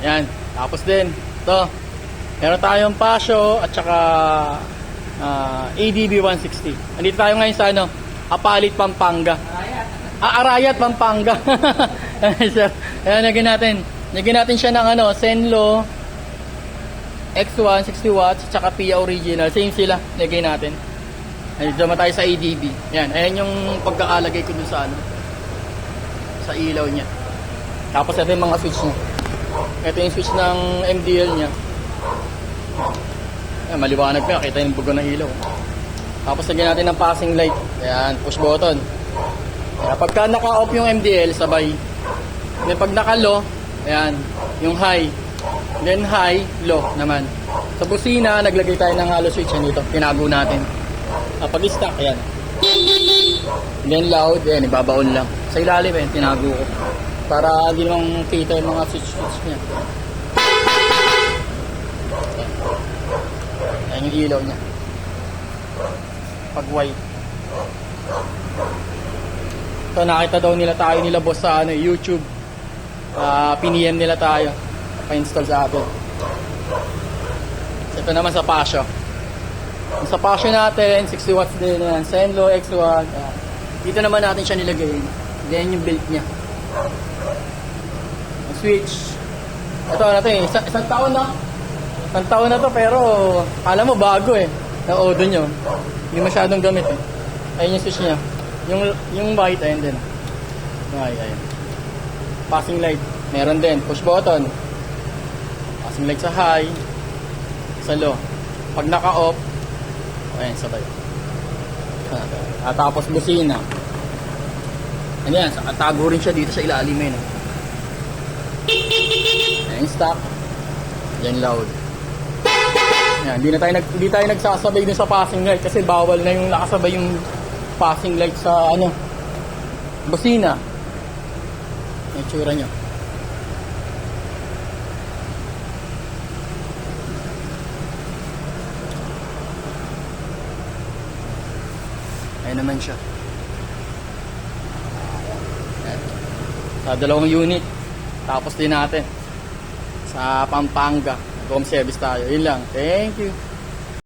Yan. Tapos din, ito. Meron tayong Pasio at saka ADB 160. Andito tayo ngayon sa ano, Apalit, Pampanga. Arayat, Pampanga. Ayan, Lagyan natin siya ng ano, Zenlo X1 60 watts at saka PIA original. Same sila. Lagay natin. Ay, dama tayo sa ADB. Ayan yung pagkakalagay ko dun sa ano, sa ilaw niya. Tapos ito yung mga switch niya. Ito yung switch ng MDL niya. Ayan, maliwanag pa. Kita yung bugo ng ilaw. Tapos lagyan natin ng passing light. Ayan, push button. Ayan, pagka naka-off yung MDL, sabay. Then pag naka-low, ayan, yung high. Then high, low naman. Sa busina, naglagay tayo ng hollow switch. Yan dito, tinago natin. Pag stock, ayan. Then loud, ayan, ibabaon lang. Sa ilalim, ayan, tinago ko. Para hindi naman kita yung mga switch niya. Ayan yung ilaw niya. Pag white. So nakita daw nila boss sa ano, YouTube. PNM nila tayo. Pa-install sa atin. Ito naman sa Pasio. Sa Pasio natin, 60 watts din yan. Zenlo X1. Dito naman natin siya nilagay. Then yung build niya. Ang switch. Ito natin eh. Isang taon na. Isang taon na to pero alam mo bago eh. Ang odo nyo. Hindi masyadong gamit eh. Ayun yung switch niya. Yung white, ayun din. Ayun. Passing light. Meron din. Push button. Passing light sa high. Sa low. Pag naka-off, ayan, sabay. At tapos busina. Ayan, tago rin siya dito sa ilalim eh. No? Ayan, stock. Ayan, loud. Ayan, hindi tayo nagsasabay dun sa passing light kasi bawal na yung nakasabay yung passing light sa ano, busina. Ayan, tsura nyo. Ayan naman siya. Ayan. Sa dalawang unit. Tapos din natin sa Pampanga. Home service tayo. Yun lang. Thank you.